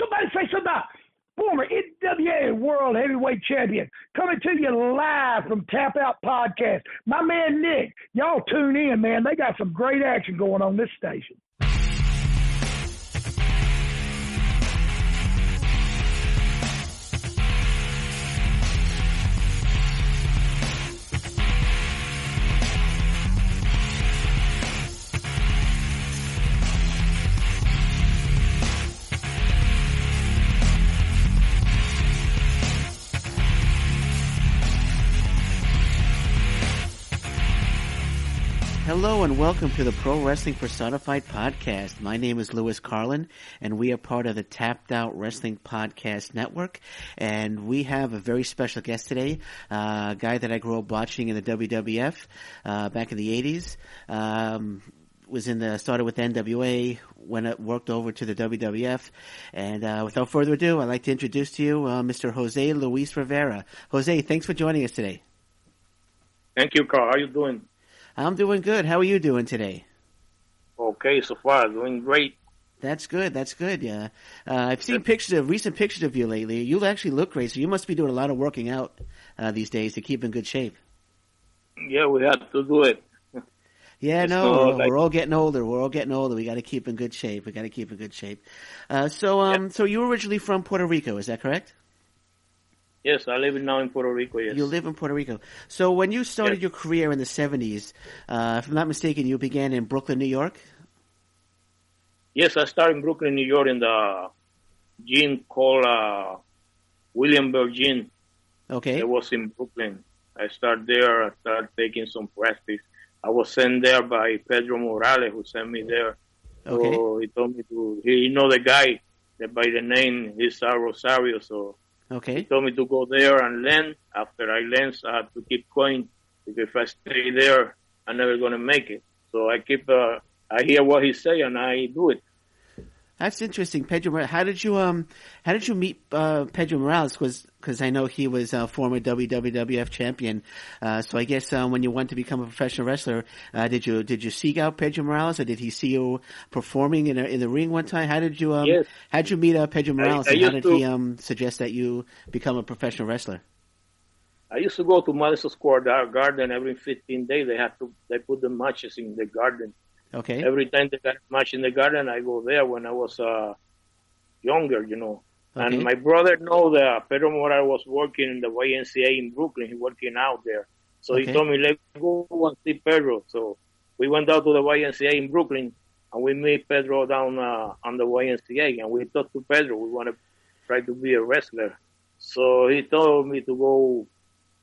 Somebody say something about former NWA World Heavyweight Champion coming to you live from Tap Out Podcast. My man Nick, y'all tune in, man. They got some great action going on this station. Hello and welcome to the Pro Wrestling Personified Podcast. My name is Lewis Carlan and we are part of the Tapped Out Wrestling Podcast Network. And we have a very special guest today, a guy that I grew up watching in the WWF back in the 80s. Started with NWA, worked over to the WWF. And without further ado, I'd like to introduce to you Mr. Jose Luis Rivera. Jose, thanks for joining us today. Thank you, Carl. How are you doing? I'm doing good. How are you doing today? Okay, so far, doing great. That's good, yeah. I've seen recent pictures of you lately. You actually look great, so you must be doing a lot of working out these days to keep in good shape. Yeah, we have to do it. Yeah, we're all getting older. We got to keep in good shape. So you're originally from Puerto Rico, is that correct? Yes, I live now in Puerto Rico, yes. You live in Puerto Rico. So when you started your career in the 70s, if I'm not mistaken, you began in Brooklyn, New York? Yes, I started in Brooklyn, New York in the gym called William Gym. Okay. It was in Brooklyn. I started there. I started taking some practice. I was sent there by Pedro Morales, who sent me there. Okay. So he told me the guy that by the name, he's Rosario, so... Okay. He told me to go there and learn. After I learned, I had to keep going. Because if I stay there, I'm never going to make it. So I hear what he say and I do it. That's interesting, Pedro Morales. How did you meet Pedro Morales? Because I know he was a former WWF champion. So I guess when you went to become a professional wrestler, did you seek out Pedro Morales, or did he see you performing in the ring one time? How did you Yes. How did you meet Pedro Morales, and how did he suggest that you become a professional wrestler? I used to go to Madison Square Garden every 15 days. They put the matches in the garden. Okay. Every time they got a match in the garden, I go there when I was younger, Okay. And my brother know that Pedro Morales was working in the YMCA in Brooklyn. He working out there. So He told me, let's go and see Pedro. So we went out to the YMCA in Brooklyn, and we meet Pedro down on the YMCA, and we talked to Pedro. We want to try to be a wrestler. So he told me to go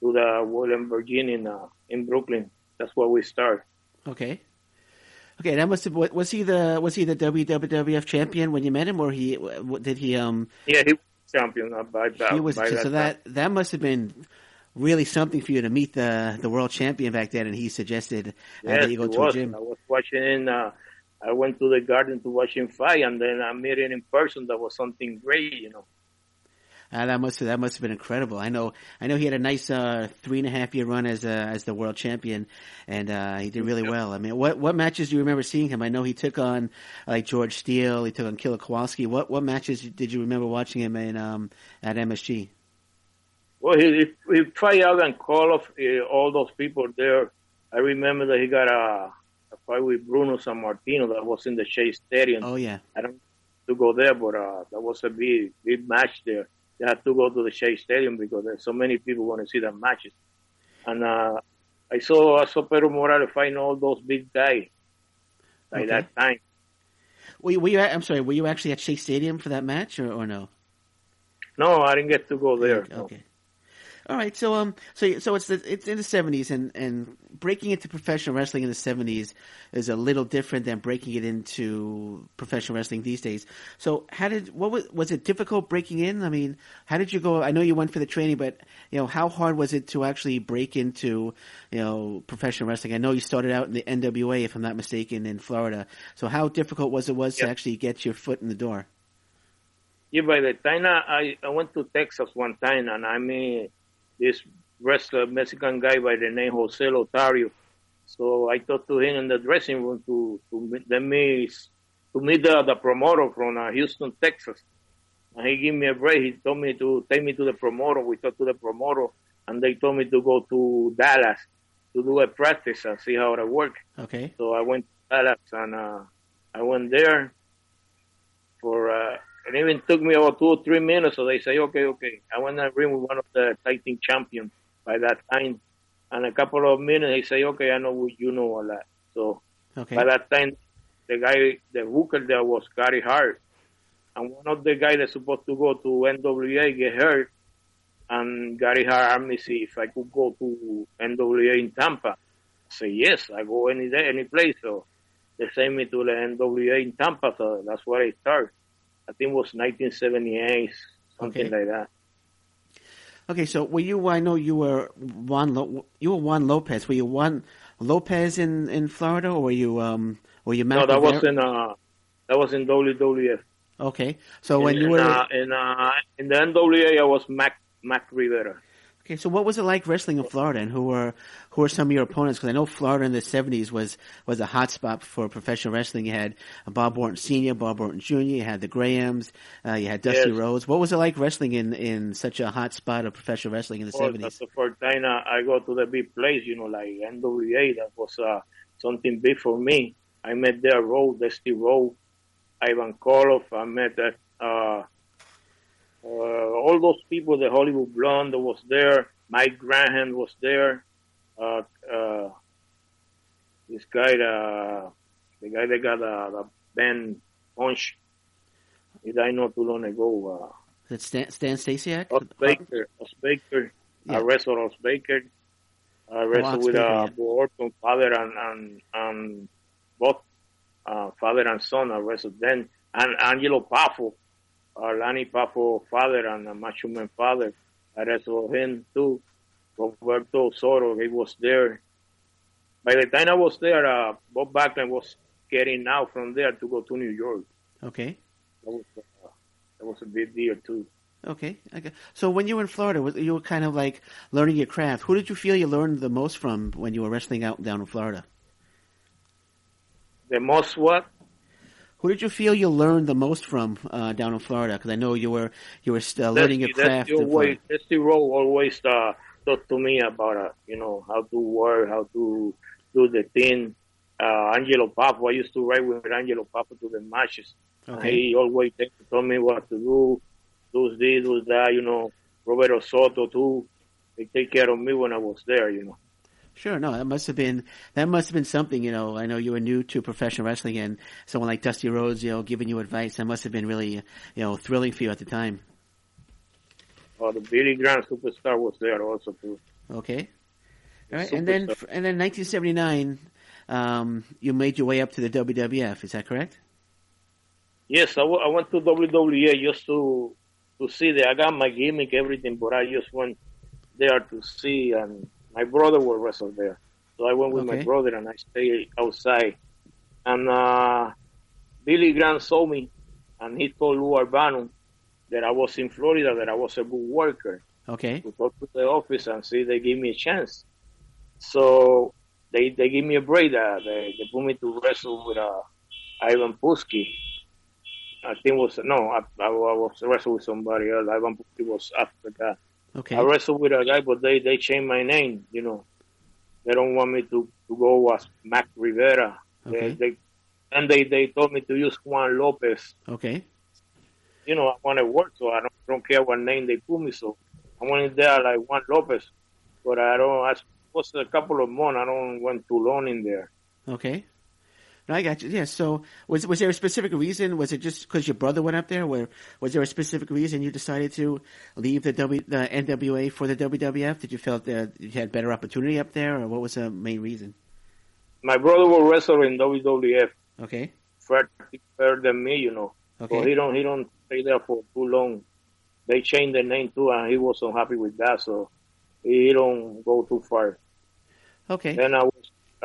to the William Virginia in Brooklyn. That's where we start. Okay. Okay, that must have was he the WWF champion when you met him, or did he? Yeah, he was champion by that. He was so that must have been really something for you to meet the world champion back then, and he suggested that you go to a gym. I was watching. I went to the garden to watch him fight, and then I met him in person. That was something great, That must have been incredible. I know he had a nice 3.5 year run as the world champion, and he did really well. I mean, what matches do you remember seeing him? I know he took on like George Steele, he took on Killer Kowalski. What matches did you remember watching him in at MSG? Well, he tried out and call off all those people there. I remember that he got a fight with Bruno Sammartino that was in the Shea Stadium. Oh yeah, I don't to go there, but that was a big match there. They had to go to the Shea Stadium because there's so many people want to see the matches. And I saw Pedro Morales fighting all those big guys by that time. Were you actually at Shea Stadium for that match or no? No, I didn't get to go there. Okay. All right, so it's in the 70s, and breaking into professional wrestling in the 70s is a little different than breaking it into professional wrestling these days. So was it difficult breaking in? I mean, how did you go? I know you went for the training, but how hard was it to actually break into professional wrestling? I know you started out in the NWA, if I'm not mistaken, in Florida. So how difficult was it to actually get your foot in the door? Yeah, by the time I went to Texas one time, and I mean this wrestler, Mexican guy by the name Jose Lotario. So I talked to him in the dressing room to meet the promoter from Houston, Texas. And he gave me a break. He told me to take me to the promoter. We talked to the promoter, and they told me to go to Dallas to do a practice and see how it worked. Okay. So I went to Dallas, and I went there for, it even took me about 2 or 3 minutes. So they say, okay. I went in the ring with one of the tag team champions by that time. And a couple of minutes, they say, okay, I know you know a lot. So by that time, the hooker there was Gary Hart. And one of the guys that's supposed to go to NWA get hurt. And Gary Hart asked me see if I could go to NWA in Tampa. I said, yes, I go any day, any place. So they sent me to the NWA in Tampa. So that's where I started. I think it was 1978, something like that. Okay, so were you? I know you were Juan Lopez. Were you Juan Lopez in Florida, or were you Mac? No, that was in WWF. Okay, so when you were in the NWA, I was Mac Rivera. Okay, so what was it like wrestling in Florida, and who were some of your opponents? Because I know Florida in the 70s was a hot spot for professional wrestling. You had Bob Orton Sr., Bob Orton Jr., you had the Grahams, you had Dusty Rhodes. What was it like wrestling in such a hot spot of professional wrestling in the 70s? That's the first time I go to the big place, like NWA. That was something big for me. I met there Dusty Rhodes, Ivan Koloff. I met all those people, the Hollywood Blonde was there. Mike Graham was there. This guy, the guy that got the band Punch, he died not too long ago. Is it Stan Stasiak? Os Baker. Yeah. I wrestled Os Baker. I wrestled with Bob Orton, father and both father and son. I wrestled then. And Angelo Paffo. Lanny Paffo father and Macho Man father. I wrestled him too. Roberto Soro, he was there. By the time I was there, Bob Backlund was getting out from there to go to New York. Okay. That was a big deal too. Okay. So when you were in Florida, you were kind of like learning your craft. Who did you feel you learned the most from when you were wrestling out down in Florida? The most what? Who did you feel you learned the most from down in Florida? Because I know you were still learning your craft. Dusty Rhodes always talked to me about how to work, how to do the thing. Angelo Papo, I used to ride with Angelo Papo to the matches. Okay. He always told me what to do this, do that. Roberto Soto too. They take care of me when I was there. Sure, no, that must have been something. I know you were new to professional wrestling, and someone like Dusty Rhodes, giving you advice. That must have been really, thrilling for you at the time. Oh, the Billy Graham superstar was there also too. Okay, all right, and then 1979, you made your way up to the WWF. Is that correct? Yes, I went to WWE just to see that. I got my gimmick, everything, but I just went there to see and. My brother will wrestle there. So I went with my brother and I stayed outside. And Billy Graham saw me and he told Lou Albano that I was in Florida, that I was a good worker. Okay. To talk to the office and see if they give me a chance. So they give me a break. They put me to wrestle with Ivan Putski. I think I was wrestling with somebody else. Ivan Putski was after that. Okay. I wrestled with a guy, but they changed my name. They don't want me to go as Mac Rivera. Okay. They told me to use Juan Lopez. Okay. I want to work, so I don't care what name they put me. So I went in there like Juan Lopez, but I was a couple of months. I don't went too long in there. Okay. No, I got you. Yeah. So was there a specific reason? Was it just because your brother went up there? Was there a specific reason you decided to leave the NWA for the WWF? Did you felt that you had better opportunity up there, or what was the main reason? My brother will wrestle in WWF. Okay. Further than me, Okay. So he don't stay there for too long. They changed the name too, and he wasn't happy with that, so he don't go too far. Okay. Then I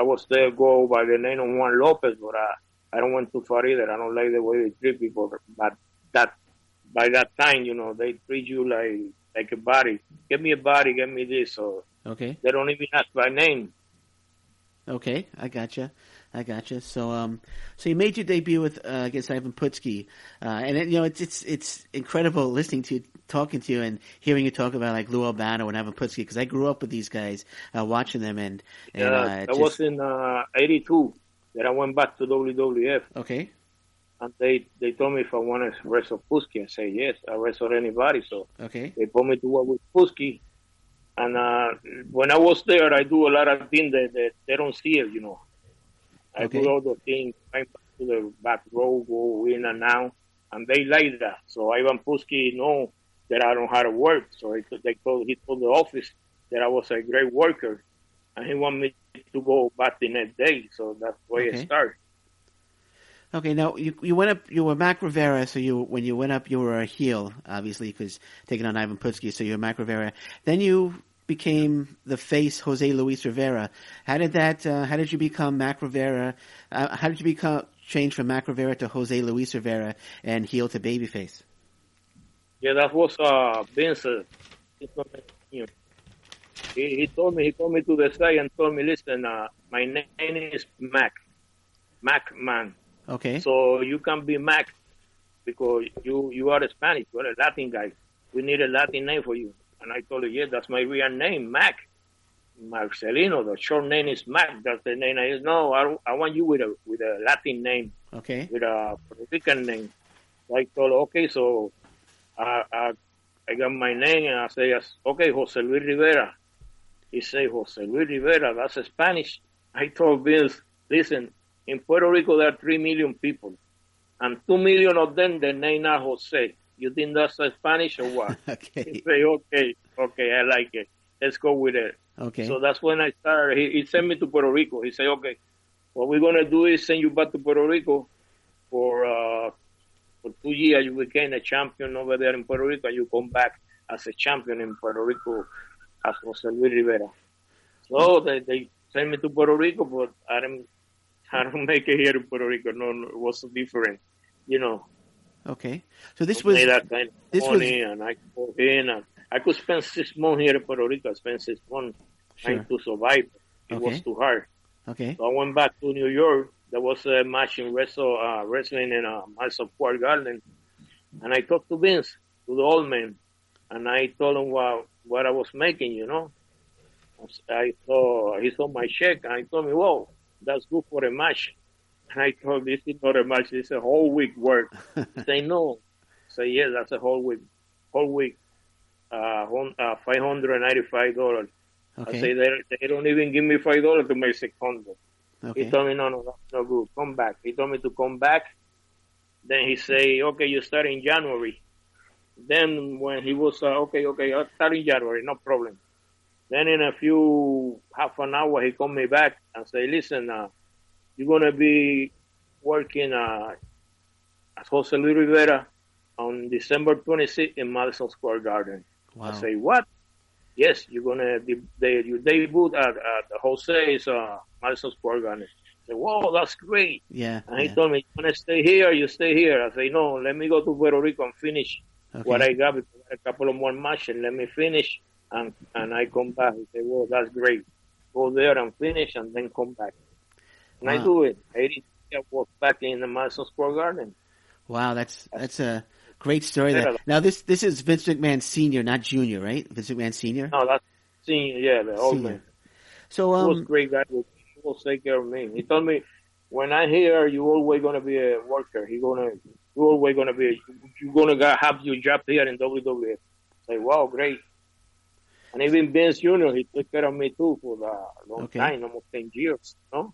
was there go by the name of Juan Lopez, but I don't went too far either. I don't like the way they treat people. But by that time, they treat you like a body. Give me a body, give me this. So okay. They don't even ask by name. Okay, I gotcha. I gotcha. So, so you made your debut with against Ivan Putski, and it's incredible listening to you, talking to you, and hearing you talk about like Lou Albano and Ivan Putski, because I grew up with these guys, watching them, and that was in '82 that I went back to WWF. Okay. And they told me if I wanted to wrestle Putski. I say yes, I wrestle anybody. So okay. They put me to work with Putski. And when I was there, I do a lot of things that they don't see it, I do all the things, right back to the back row, go in and out, and they like that. So Ivan Putski know that I don't know how to work. So he told the office that I was a great worker, and he wanted me to go back the next day. So that's the way it started. Okay, now you went up. You were Mac Rivera, so when you went up, you were a heel, obviously, because taking on Ivan Putski. So you were Mac Rivera. Then you became the face, Jose Luis Rivera. How did you become Mac Rivera? How did you change from Mac Rivera to Jose Luis Rivera and heel to babyface? Yeah, that was Vince. He told me to the side and told me, listen, my name is Mac Man. Okay. So you can be Mac because you are Spanish. You are a Latin guy. We need a Latin name for you. And I told her, yeah, that's my real name, Mac. Marcelino. The short name is Mac. That's the name. I said, no, I want you with a Latin name. Okay. With a Puerto Rican name. So I told her, okay, so I got my name and I say, okay, Jose Luis Rivera. He said, Jose Luis Rivera, that's Spanish. I told Vince, listen, in Puerto Rico there are 3 million people. And 2 million of them, their name are Jose. You think that's Spanish or what? Okay. He say, okay, I like it. Let's go with it. Okay. So that's when I started. He sent me to Puerto Rico. He said, okay, what we're going to do is send you back to Puerto Rico for 2 years. You became a champion over there in Puerto Rico, and you come back as a champion in Puerto Rico as Jose Luis Rivera. So they sent me to Puerto Rico, but I don't make it here in Puerto Rico. No, it was different, Okay, so this was that kind of money, and I go in, and I could spend 6 months here in Puerto Rico. I spent 6 months trying to survive. It was too hard. Okay, so I went back to New York. There was a match in wrestling in Madison Square Garden, and I talked to Vince, to the old man, and I told him what I was making. He saw my check, and I told me, "Whoa, that's good for a match." And I told him, this is not a match, it's a whole week work. He said, no. I said, yes, that's a whole week. $595. Okay. I say, they don't even give me $5 to make 600. Okay. He told me, no, that's no good. Come back. He told me to come back. Then he say, okay, you start in January. Then when he was, okay, I'll start in January, no problem. Then in half an hour, he called me back and say, listen, you're going to be working as Jose Luis Rivera on December 26th in Madison Square Garden. Wow. I say, what? Yes, you're going to you debut at Jose's Madison Square Garden. I say, whoa, that's great. Yeah. And he told me, you want to stay here? You stay here. I say, no, let me go to Puerto Rico and finish what I got, because I got a couple of more matches. Let me finish, and I come back. He said, well, that's great. Go there and finish, and then come back. And I do it. I was back in the Madison Square Garden. Wow, that's a great story. Now this is Vince McMahon Sr., not Jr., right? Vince McMahon Sr.? No, that's Senior. Yeah, the old man. So he was a great guy. He will take care of me. He told me, when I hear you're always gonna be a worker, you're gonna have your job here in WWF. I say, wow, great. And even Vince Jr., he took care of me too for a long time, almost 10 years. No.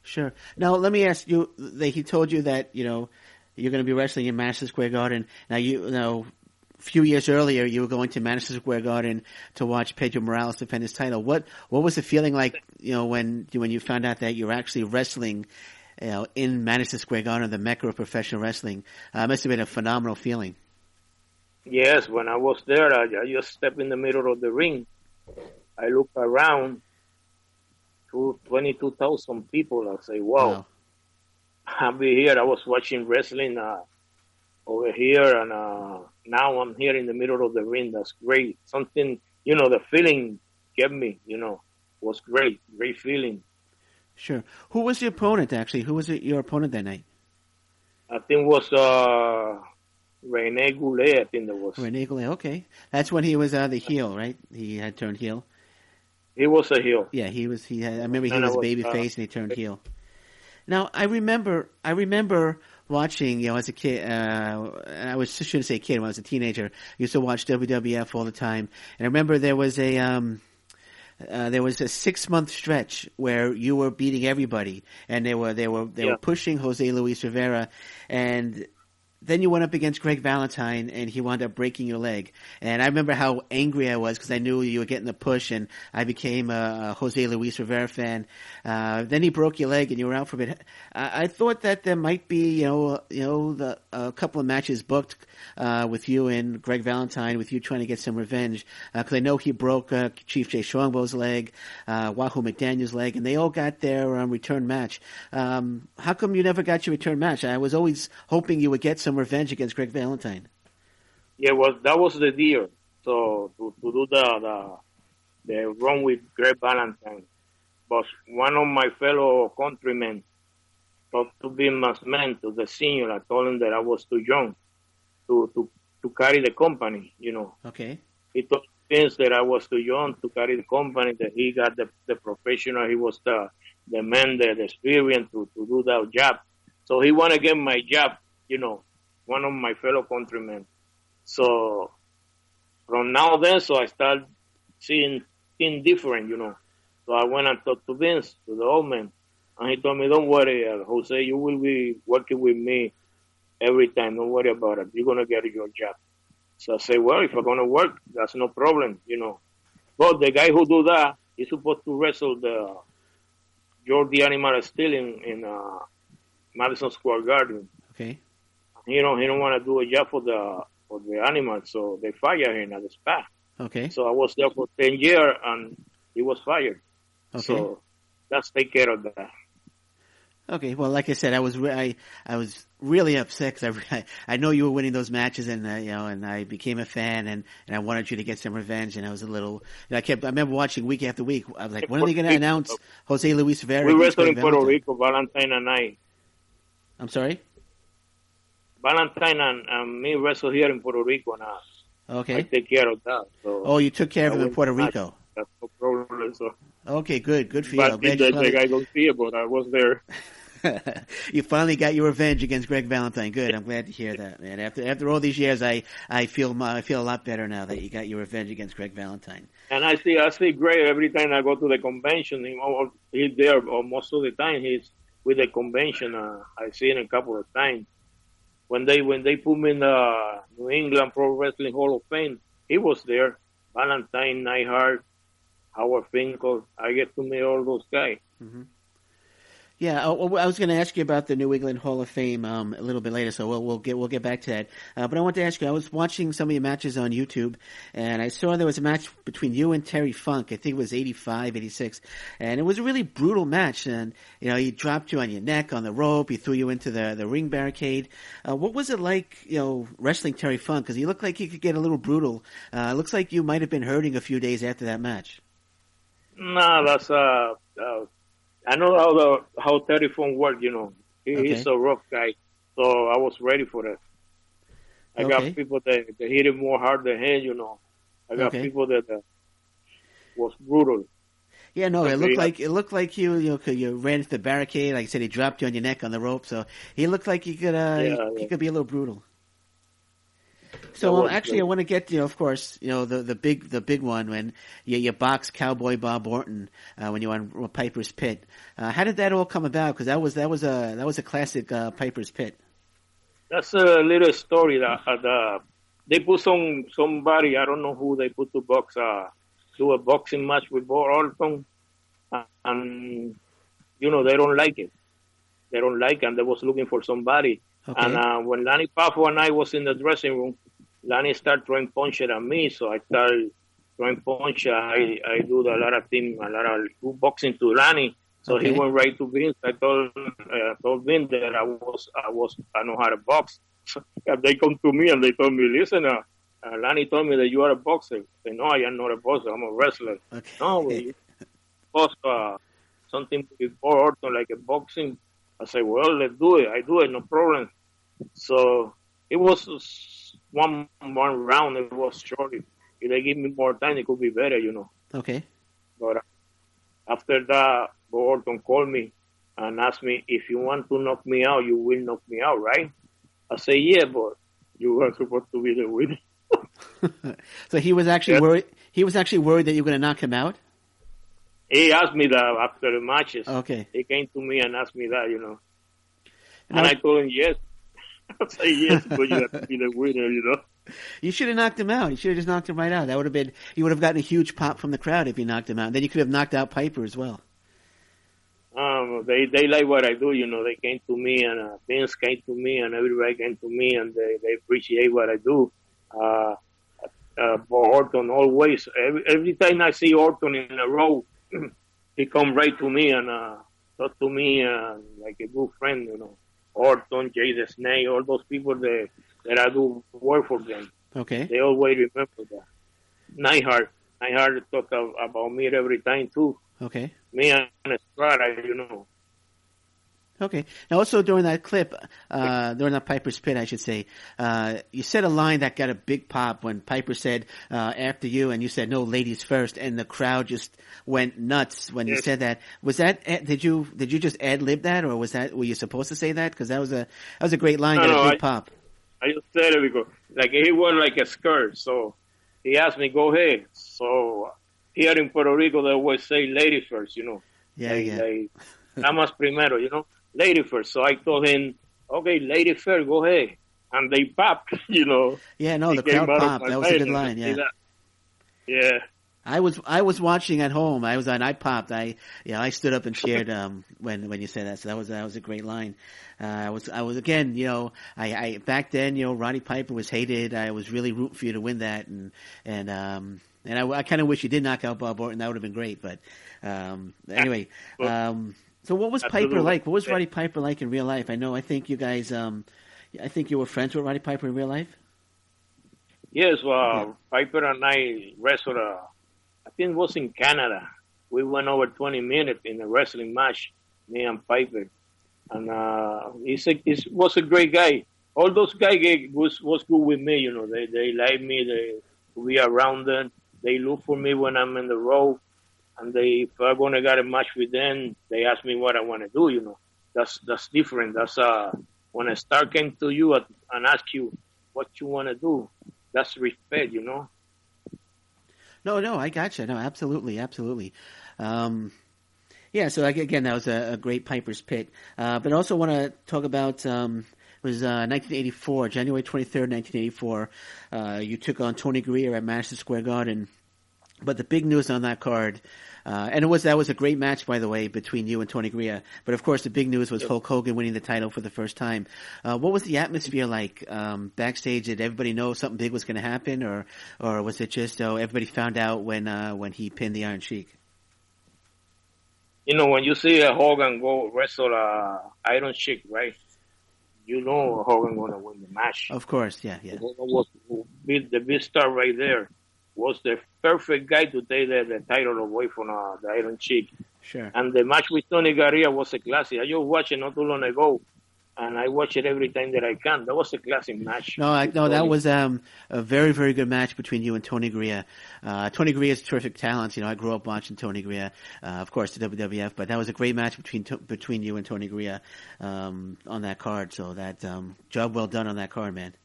Sure. Now, let me ask you, he told you that, you're going to be wrestling in Madison Square Garden. Now, a few years earlier, you were going to Madison Square Garden to watch Pedro Morales defend his title. What was the feeling like, when you found out that you were actually wrestling, in Madison Square Garden, the mecca of professional wrestling? It must have been a phenomenal feeling. Yes, when I was there, I just stepped in the middle of the ring. I looked around. 22,000 people. I say, wow. I'll be here. I was watching wrestling over here, and now I'm here in the middle of the ring. That's great. Something, the feeling kept me, was great feeling. Sure. Who was your opponent, actually? Who was your opponent that night? I think it was Rene Goulet, I think that was. Rene Goulet, okay. That's when he was the heel, right? He had turned heel. He was a heel. Yeah, I remember he was babyface and he turned heel. Now, I remember watching, as a kid, I shouldn't say kid, when I was a teenager, I used to watch WWF all the time. And I remember there was a 6-month stretch where you were beating everybody, and they were pushing Jose Luis Rivera, and then you went up against Greg Valentine, and he wound up breaking your leg. And I remember how angry I was because I knew you were getting the push, and I became a Jose Luis Rivera fan. Then he broke your leg, and you were out for a bit. I thought that there might be, a couple of matches booked with you and Greg Valentine, with you trying to get some revenge, because I know he broke Chief Jay Strongbow's leg, Wahoo McDaniel's leg, and they all got their return match. How come you never got your return match? I was always hoping you would get some revenge against Greg Valentine. Yeah, that was the deal. So to do the run with Greg Valentine, but one of my fellow countrymen talked to Vince McMahon, to the senior. I told him that I was too young to carry the company. Okay. He told Vince that I was too young to carry the company. That he got the professional. He was the man, the experience to do that job. So he wanted to get my job. One of my fellow countrymen. So from now then, so I started seeing things different, So I went and talked to Vince, to the old man, and he told me, "Don't worry, Jose, you will be working with me every time. Don't worry about it. You're gonna get your job." So I say, "Well, if I'm gonna work, that's no problem, But the guy who do that, he's supposed to wrestle the George Animal Steel in Madison Square Garden. Okay. He don't want to do a job for the animals, so they fire him at the spot. Okay. So I was there for 10 years, and he was fired. Okay. So let's take care of that. Okay. Well, like I said, I was really upset because I know you were winning those matches, and and I became a fan, and I wanted you to get some revenge, and I was a little. I remember watching week after week. I was like, when are they going to announce Jose Luis Rivera? We wrestled in Puerto Rico, Valentine and I. I'm sorry? Valentine and me wrestle here in Puerto Rico now. Okay. I take care of that. So you took care of him in Puerto Rico. That's no problem. So. Okay, good for you. But the guy don't see it, but I was there. You finally got your revenge against Greg Valentine. Good. I'm glad to hear that, man. After all these years, I feel a lot better now that you got your revenge against Greg Valentine. And I see Greg every time I go to the convention. He's there most of the time. He's with the convention. I see him a couple of times. When they put me in the New England Pro Wrestling Hall of Fame, he was there. Valentine, Neidhart, Howard Finkel. I get to meet all those guys. Mm-hmm. Yeah, I was going to ask you about the New England Hall of Fame a little bit later, so we'll get back to that. But I want to ask you, I was watching some of your matches on YouTube, and I saw there was a match between you and Terry Funk. I think it was 85, 86, and it was a really brutal match. And he dropped you on your neck on the rope, he threw you into the ring barricade. What was it like, wrestling Terry Funk? Because he looked like he could get a little brutal. It looks like you might have been hurting a few days after that match. No, that's I know how Terry Funk works, He's a rough guy, so I was ready for that. I got people that hit him more hard than him, I got people that was brutal. Yeah, no, it looked like you ran into the barricade. Like I said, he dropped you on your neck on the rope, so he looked like he could he could be a little brutal. So actually, I want to get of course, the big one when you boxed Cowboy Bob Orton when you were on Piper's Pit. How did that all come about? Because that was a classic Piper's Pit. That's a little story that they put somebody, I don't know who they put to box, do a boxing match with Bob Orton, and they don't like it. They don't like it, and they was looking for somebody. Okay. And when Lanny Poffo and I was in the dressing room, Lanny started throwing punches at me, so I started throwing punches. I do a lot of boxing to Lanny, so he went right to Vince. I told Vince that I know how to box. So they come to me and they told me, listen, Lanny told me that you are a boxer. I said, no, I am not a boxer. I'm a wrestler. Okay. No, boss something before Orton, like a boxing. I said, well, let's do it. I do it, no problem. So it was one round. It was short. If they give me more time, it could be better, Okay. But after that, Orton called me and asked me, if you want to knock me out, you will knock me out, right? I said, yeah, but you were supposed to be the winner. So he was actually worried. He was actually worried that you were going to knock him out. He asked me that after the matches. Okay. He came to me and asked me that, And I told him yes. I said yes, but you have to be the winner, You should have knocked him out. You should have just knocked him right out. That would have been. You would have gotten a huge pop from the crowd if you knocked him out. Then you could have knocked out Piper as well. They like what I do, They came to me and Vince came to me and everybody came to me and they appreciate what I do. For Orton always. Every time I see Orton in a row, he come right to me and talk to me like a good friend, Orton, Jay the Snake, all those people that I do work for them. Okay. They always remember that. Neidhart talk about me every time too. Okay. Me and Estrada, Okay. Now, also during that clip, during that Piper's Pit, I should say, you said a line that got a big pop when Piper said, after you, and you said, no, ladies first, and the crowd just went nuts when you said that. Was that, did you just ad-lib that, or were you supposed to say that? Because that was a great line, got a big pop. I just said it because, he wore like a skirt, so he asked me, go ahead. So, here in Puerto Rico, they always say ladies first, Yeah. Damas primero, lady first. So I told him, okay, lady first, go ahead. And they popped, Yeah, no, the crowd popped. That was a good line, yeah. Yeah. I was watching at home. I popped. I stood up and cheered, when you said that. So that was a great line. I was again, I back then, Roddy Piper was hated. I was really rooting for you to win that. And I kind of wish you did knock out Bob Orton. That would have been great. But, anyway, so what was Piper like? What was Roddy Piper like in real life? I think you guys, I think you were friends with Roddy Piper in real life? Yes, Piper and I wrestled, I think it was in Canada. We went over 20 minutes in a wrestling match, me and Piper. And he was a great guy. All those guys was good with me, They like me. They be around them. They look for me when I'm in the road. And if I'm going to get a match with them, they ask me what I want to do, That's different. That's when a star came to you and ask you what you want to do, that's respect, No, I gotcha. No, absolutely. Yeah, so again, that was a great Piper's Pit. But I also want to talk about, it was 1984, January 23rd, 1984. You took on Tony Gurria at Madison Square Garden. But the big news on that card, and that was a great match, by the way, between you and Tony Gurria. But of course, the big news was Hulk Hogan winning the title for the first time. What was the atmosphere like backstage? Did everybody know something big was going to happen, or was it just everybody found out when he pinned the Iron Sheik? When you see Hogan go wrestle Iron Sheik, right? Hogan gonna win the match. Of course, yeah. Hogan was the big star right there. Was the perfect guy to take the title away from the Iron Sheik. Sure. And the match with Tony Gurria was a classic. I just watched it not too long ago, and I watch it every time that I can. That was a classic match. No, that was a very, very good match between you and Tony Gurria. Tony Gurria is terrific talent. I grew up watching Tony Gurria, of course, the WWF, but that was a great match between you and Tony Gurria on that card. So that job well done on that card, man.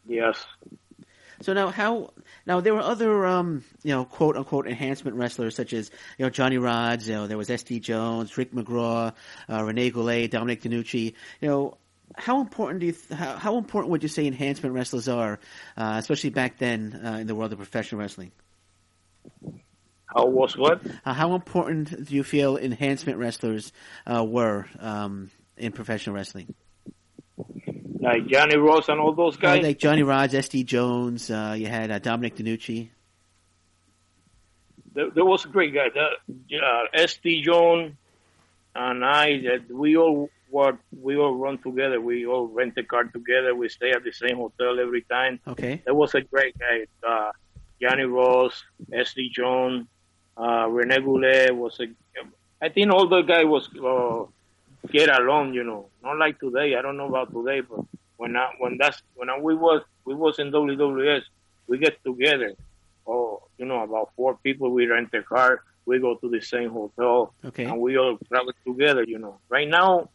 Yes. So now there were other quote unquote enhancement wrestlers such as Johnny Rods, there was SD Jones, Rick McGraw, Rene Goulet, Dominic DeNucci. How important would you say enhancement wrestlers are, especially back then in the world of professional wrestling? How was what? How important do you feel enhancement wrestlers were in professional wrestling? Like Johnny Ross and all those guys? Like Johnny Rods, SD Jones, you had Dominic DeNucci. There was a great guy. SD Jones and I, we all run together. We all rent a car together. We stay at the same hotel every time. Okay. There was a great guy. Johnny Ross, SD Jones, Rene Goulet was I think all the guys was get along, you know. Not like today. I don't know about today, but when we was in WWF, we get together. Oh, you know, about 4 people. We rent a car. We go to the same hotel, and we all travel together. You know. Right now,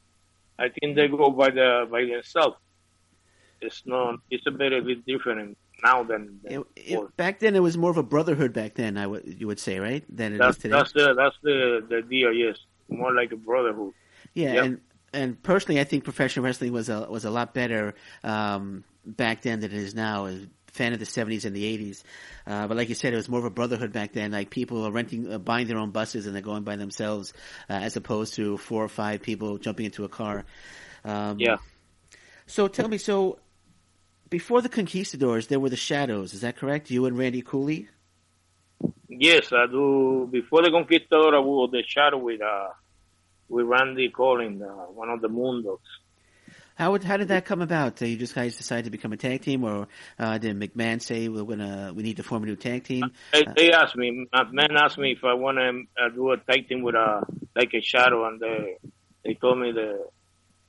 I think they go by themselves. It's not. It's a bit different now than back then. It was more of a brotherhood back then. You would say, right? Than it is today. That's the deal. Yes, more like a brotherhood. Yeah, yep. and personally, I think professional wrestling was a lot better back then than it is now. As a fan of the 70s and the 80s, but like you said, it was more of a brotherhood back then. Like people are buying their own buses and they're going by themselves, as opposed to 4 or 5 people jumping into a car. Yeah. So tell me, before the Conquistadors, there were the Shadows. Is that correct? You and Randy Cooley? Yes, I do. Before the Conquistador, I was the Shadow with Randy Carlan, one of the Moondogs. How did that come about? You just guys decided to become a tag team, or did McMahon say we need to form a new tag team? They asked me. McMahon asked me if I want to do a tag team with a Shadow, and they told me to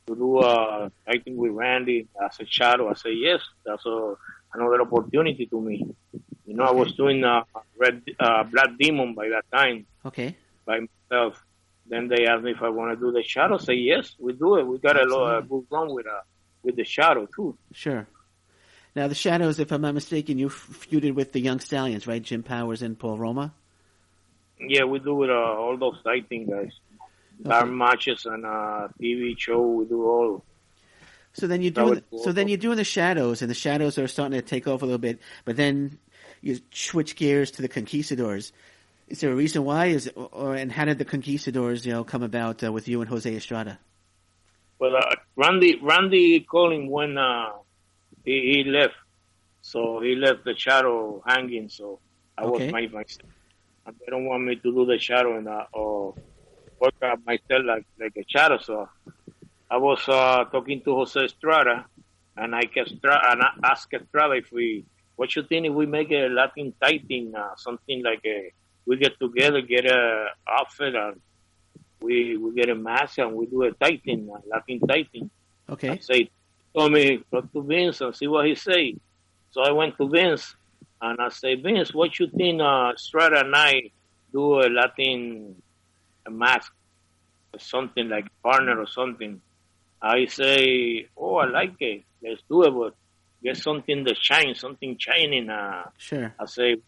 do a tag team with Randy as a Shadow. I said yes. That's another opportunity to me. You know, I was doing Black Demon by that time. Okay. By myself. Then they asked me if I want to do the Shadow. I say yes, we do it. We got a good run with the Shadow too. Sure. Now the Shadows, if I'm not mistaken, you feuded with the Young Stallions, right? Jim Powers and Paul Roma. Yeah, we do with all those fighting guys, dark matches and TV show. We do all. So then you're doing the Shadows, and the Shadows are starting to take off a little bit. But then you switch gears to the Conquistadors. Is there a reason why? And how did the Conquistadors, come about with you and Jose Estrada? Well, Randy Carlan when he left, so he left the Shadow hanging. So I was myself, and they don't want me to do the Shadow or work out myself like a Shadow. So I was talking to Jose Estrada, and I asked Estrada what you think if we make a Latin tag team, something like we get together, get a outfit, and we get a mask, and we do a tag team, Latin tag team. Okay. Told me, go to Vince and see what he say. So I went to Vince, and I say, Vince, what you think Estrada and I do a Latin mask, or something like partner or something? I say, oh, I like it. Let's do it, but get something that shines, something shining. Sure. I say,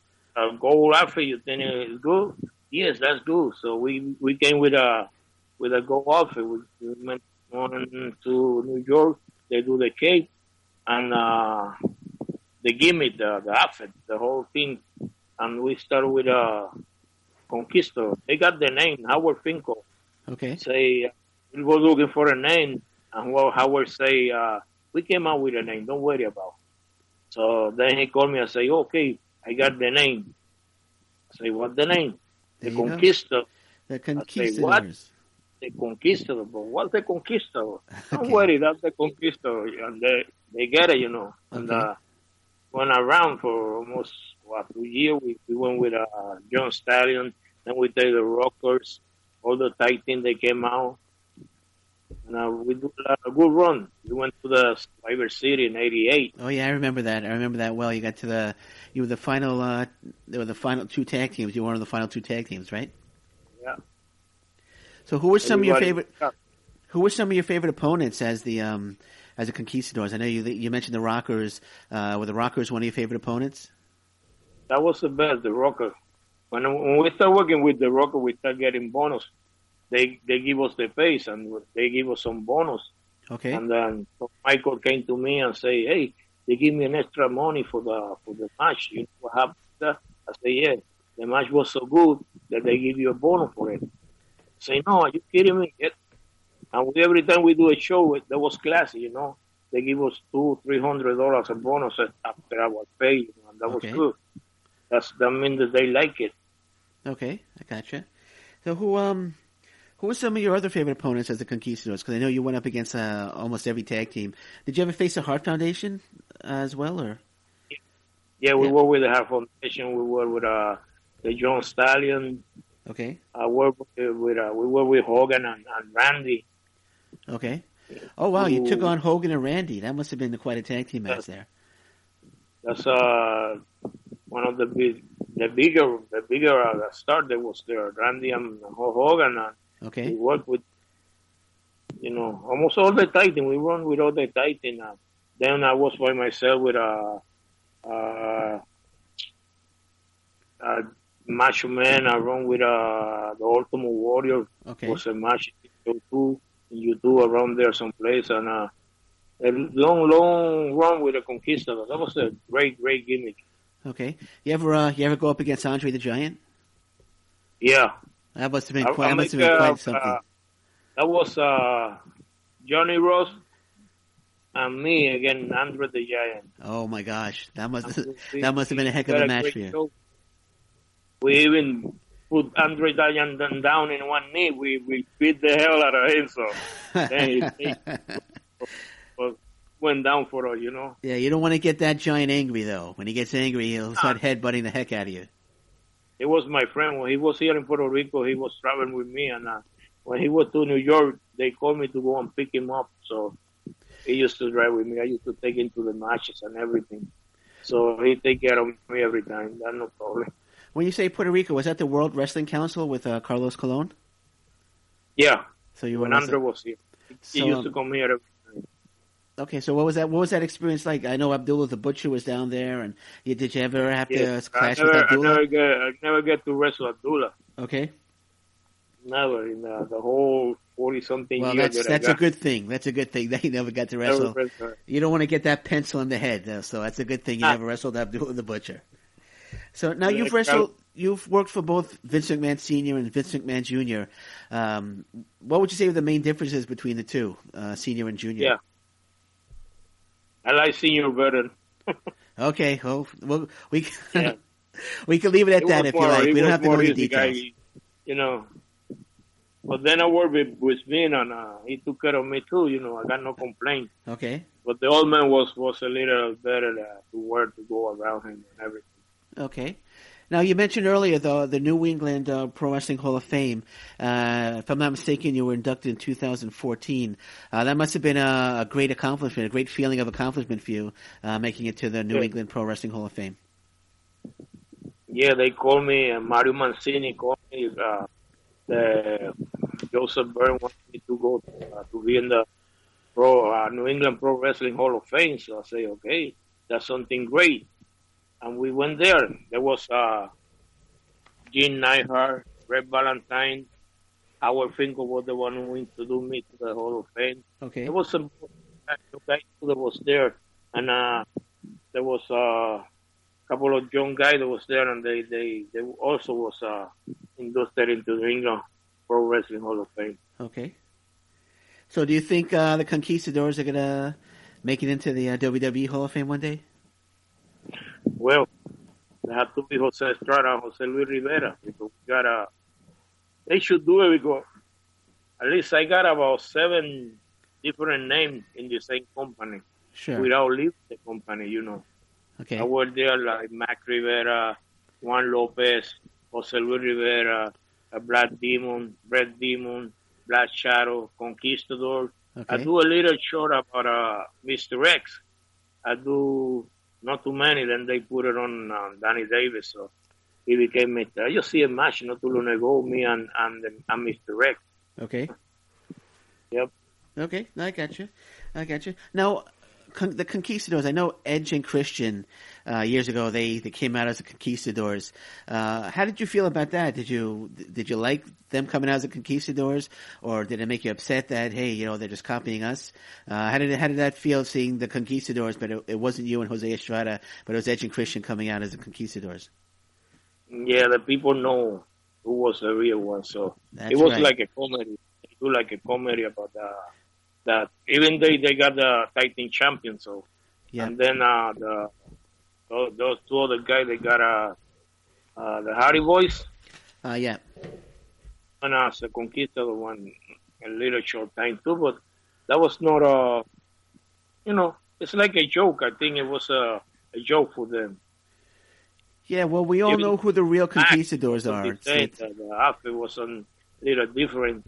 gold outfit, you think it's good? Yes, that's good. So we came with a gold outfit. We went on to New York. They do the cape and they give me the outfit, the whole thing. And we started with Conquistador. They got the name, Howard Finkel. Okay. Say, we were looking for a name, and Howard say, we came out with a name, don't worry about it. So then he called me and say, okay, I got the name. I say, what the name? The Conquistador. The Conquistadors. I say, what? The Conquistador. But what's the Conquistador? Don't worry, that's the Conquistador. And they get it, And went around for almost 2 years. We went with John Stallion. Then we did the Rockers. All the tag team they came out. And we do a good run. We went to the Survivor City in '88. Oh yeah, I remember that. I remember that well. You were the final. There were the final 2 tag teams. You were one of the final 2 tag teams, right? Yeah. So who were some of your favorite? Who were some of your favorite opponents as the Conquistadors? I know you mentioned the Rockers. Were the Rockers one of your favorite opponents? That was the best, the Rockers. When we start working with the Rockers, we start getting bonus. They give us the face and they give us some bonus. Okay. And then Michael came to me and say, "Hey, they give me an extra money for the match. You know what happened?" I say, "Yeah, the match was so good that they give you a bonus for it." I say, "No, are you kidding me?" And every time we do a show, that was classy, They give us $200-300 a bonus after our pay, and that was good. That means that they like it. Okay, I gotcha. So who were some of your other favorite opponents as the Conquistadors? Because I know you went up against almost every tag team. Did you ever face the Hart Foundation as well, or? Yeah, we were with the Hart Foundation. We were with the John Stallion, Okay. I worked with we were with Hogan and Randy. Okay. Oh wow, you took on Hogan and Randy. That must have been quite a tag team match there. That's one of the bigger start that was there. Randy and Hogan. And okay. we worked with almost all the tag team. We run with all the tag team. Then I was by myself with Macho Man. I run with the Ultimate Warrior. Okay. Was a match in U2 around there someplace, and a long run with the Conquistadors. That was a great gimmick. Okay. You ever go up against Andre the Giant? Yeah. That must have been quite something. That was Johnny Ross and me against Andre the Giant. Oh my gosh, that must have been a heck of a match for you. Show. We even put Andre the Giant down in one knee. We beat the hell out of him. So then he went down for us, Yeah, you don't want to get that Giant angry though. When he gets angry, he'll start headbutting the heck out of you. He was my friend. When he was here in Puerto Rico, he was traveling with me, and when he was to New York, they called me to go and pick him up. So he used to drive with me. I used to take him to the matches and everything. So he take care of me every time. That's no problem. When you say Puerto Rico, was that the World Wrestling Council with Carlos Colon? Yeah. So you when Andre was here, he used to come here every time. Okay, so what was that experience like? I know Abdullah the Butcher was down there, and did you ever have to clash with Abdullah? I never get to wrestle Abdullah. Okay. Never in the whole 40-something years. Well, that's a good thing. That's a good thing that you never got to wrestle. You don't want to get that pencil in the head, so that's a good thing you never wrestled Abdullah the Butcher. So now you've worked for both Vince McMahon Sr. and Vince McMahon Jr. What would you say are the main differences between the two, Senior and Junior? Yeah. I like Senior better. Okay, well, we can leave it at that if you like. We don't have to go into details. But then I worked with Vin, and he took care of me too. I got no complaint. Okay. But the old man was a little better to go around him and everything. Okay. Now, you mentioned earlier, the New England Pro Wrestling Hall of Fame. If I'm not mistaken, you were inducted in 2014. That must have been a great accomplishment, a great feeling of accomplishment for you, making it to the New England Pro Wrestling Hall of Fame. Yeah, they called me, Mario Mancini called me, Joseph Byrne wanted me to go to be in the New England Pro Wrestling Hall of Fame. So I say, okay, that's something great. And we went there. There was Gene Neidhart, Greg Valentine, Howard Finkel was the one who introduced me to the Hall of Fame. Okay. There was some guys that was there, and there was a couple of young guys that was there, and they also was inducted into the England Pro Wrestling Hall of Fame. Okay. So do you think the Conquistadors are going to make it into the WWE Hall of Fame one day? Well, they have to be Jose Estrada and Jose Luis Rivera, because they should do it, because at least I got about 7 different names in the same company. Sure. Without leaving the company, Okay. I worked there like Mac Rivera, Juan Lopez, Jose Luis Rivera, Brett Demon, Black Shadow, Conquistador. Okay. I do a little short about Mr. X. I do not too many, then they put it on Danny Davis, so he became Mr. I just see a match not too long ago, me and Mr. X. Okay. Yep. Okay, I got you. Now, the Conquistadors, I know Edge and Christian, years ago, they came out as the Conquistadors. How did you feel about that? Did you like them coming out as the Conquistadors, or did it make you upset that, hey, they're just copying us? How did that feel, seeing the Conquistadors, but it wasn't you and Jose Estrada, but it was Edge and Christian coming out as the Conquistadors? Yeah, the people know who was the real one, so it was like a comedy. They do like a comedy about that. Even they got the tag team champion, so yeah. And then those two other guys, they got the Hardy Boys. Yeah. And the Conquistador one a little short time too, but that was not it's like a joke. I think it was a joke for them. Yeah, well, we all know who the real Conquistadors are. The outfit was a little different.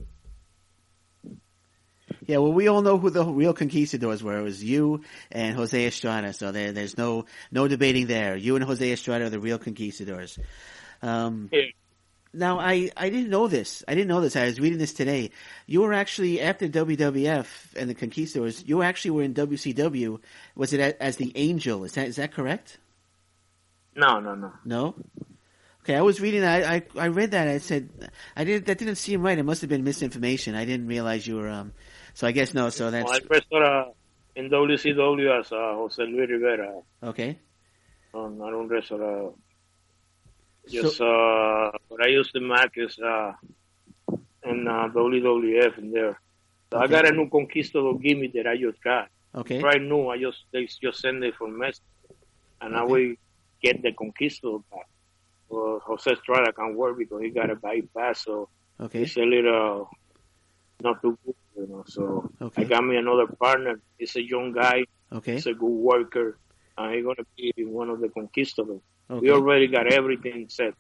Yeah, well, we all know who the real Conquistadors were. It was you and Jose Estrada, so there's no debating there. You and Jose Estrada are the real Conquistadors. Now, I didn't know this. I was reading this today. You were actually, after WWF and the Conquistadors, you actually were in WCW. Was it as the Angel? Is that correct? No. No? Okay, I was reading that. I read that. I said, that didn't seem right. It must have been misinformation. I didn't realize you were, so I guess no, so that's... I wrestled in WCW as Jose Luis Rivera. Okay. I don't wrestle, but I used to matches in WWF in there. So I got a new Conquistador gimmick that I just got. Okay. Right now, they just send it from Mexico, and I will get the Conquistador back. Well, Jose Estrada can't work because he got a bypass, so it's a little not too good, you know. So I got me another partner. He's a young guy. He's a good worker, and he's gonna be one of the Conquistadors. We already got everything set.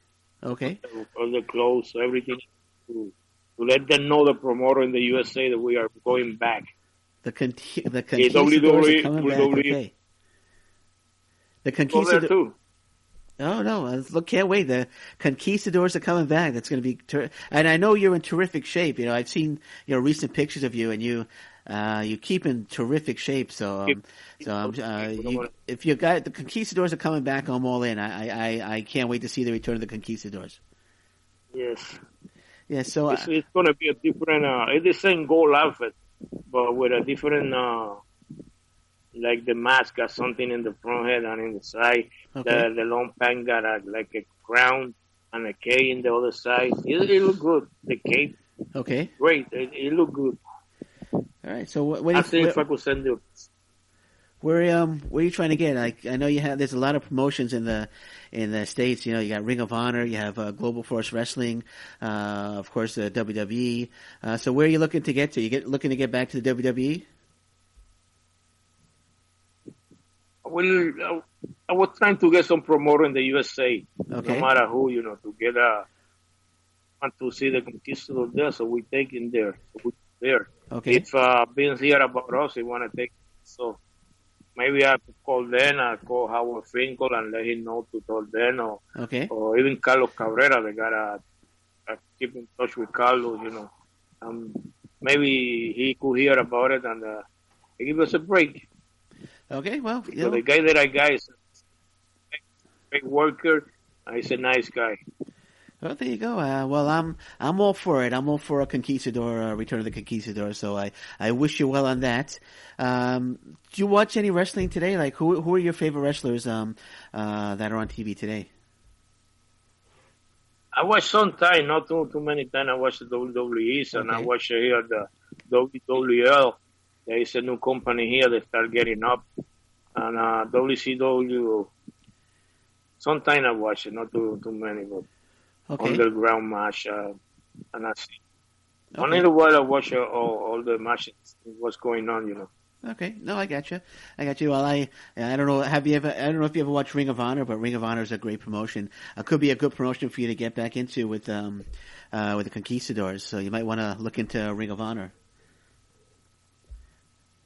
All the clothes, everything to let them know, the promoter in the USA, that we are going back. The Conquistadors are coming back. Okay. The Conquistadors too. Oh no! Look, can't wait. The Conquistadors are coming back. That's going to be, and I know you're in terrific shape. You know, I've seen recent pictures of you, and you keep in terrific shape. So, if you got the Conquistadors are coming back, I'm all in. I can't wait to see the return of the Conquistadors. Yes. Yeah. So it's going to be a different. It's the same gold outfit, but with a different. Like the mask got something in the front head and in the side. The long pant got like a crown and a K in the other side. It look good. The cape. Great. It look good. All right. So if I could send you. Where are you trying to get? I know there's a lot of promotions in the States. You know, you got Ring of Honor, you have Global Force Wrestling, of course, the WWE. So where are you looking to get to? Looking to get back to the WWE? Well, I was trying to get some promoter in the USA, no matter who, to get want to see the Conquistadors there, so we take in there. So we there. If Vince hear about us, he want to take it. So maybe I could call then, I call Howard Finkel and let him know to tell them, or even Carlos Cabrera. They gotta keep in touch with Carlos, maybe he could hear about it and give us a break. Okay, well, the guy that I got is a great worker. He's a nice guy. Well, there you go. Well, I'm all for it. I'm all for a Conquistador, return of the Conquistador. So I wish you well on that. Do you watch any wrestling today? Like, who are your favorite wrestlers that are on TV today? I watch sometimes, not too many times. I watch the WWE, and I watch here the WWF. There is a new company here that start getting up. And WCW, sometimes I watch it, not too many, but underground match. And I see. Only the while I watch all the matches, what's going on, Okay, no, I got you. Well, I don't know. I don't know if you ever watched Ring of Honor, but Ring of Honor is a great promotion. It could be a good promotion for you to get back into with the Conquistadors. So you might want to look into Ring of Honor.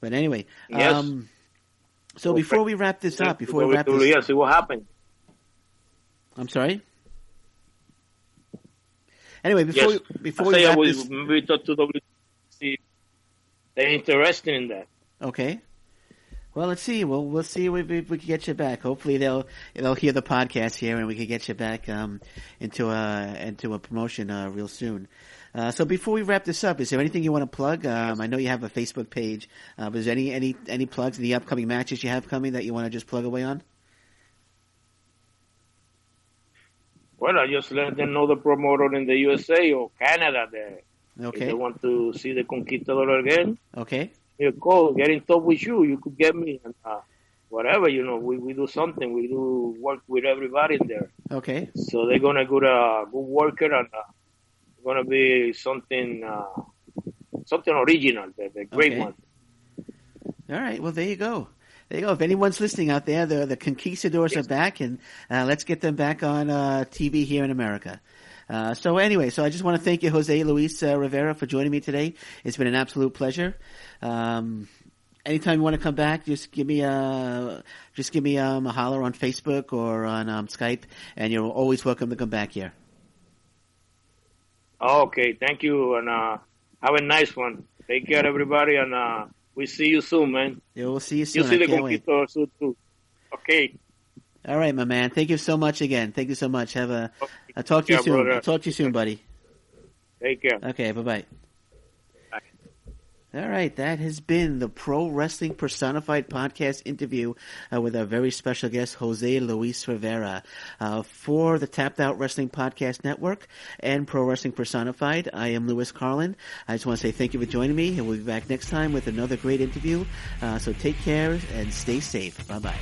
But anyway, so before we wrap this up, see what happened. I'm sorry. Anyway, before we wrap this, we talk to WWC. They're interested in that. Okay. Well, let's see. We'll see if we can get you back. Hopefully, they'll hear the podcast here, and we can get you back into a promotion real soon. So before we wrap this up, is there anything you want to plug? I know you have a Facebook page, but is there any plugs in the upcoming matches you have coming that you want to just plug away on? Well, I just let them know the promoter in the USA or Canada there. If they want to see the Conquistador again. You call, get in touch with you. You could get me and whatever, we do something. We do work with everybody in there. So they're gonna get a good worker and gonna be something original, the great one. All right. Well, there you go. There you go. If anyone's listening out there, the Conquistadors are back, and let's get them back on TV here in America. So anyway, I just want to thank you, Jose Luis Rivera, for joining me today. It's been an absolute pleasure. Anytime you want to come back, just give me a holler on Facebook or on Skype, and you're always welcome to come back here. Okay, thank you, and have a nice one. Take care, everybody, and we see you soon, man. Yeah, we'll see you soon. You'll see the Conquistadors soon, too. Okay. All right, my man. Thank you so much again. Thank you so much. I'll talk to you soon. Brother. I'll talk to you soon, buddy. Take care. Okay, bye-bye. All right, that has been the Pro Wrestling Personified podcast interview with our very special guest, Jose Luis Rivera. For the Tapped Out Wrestling Podcast Network and Pro Wrestling Personified, I am Lewis Carlan. I just want to say thank you for joining me, and we'll be back next time with another great interview. So take care and stay safe. Bye-bye.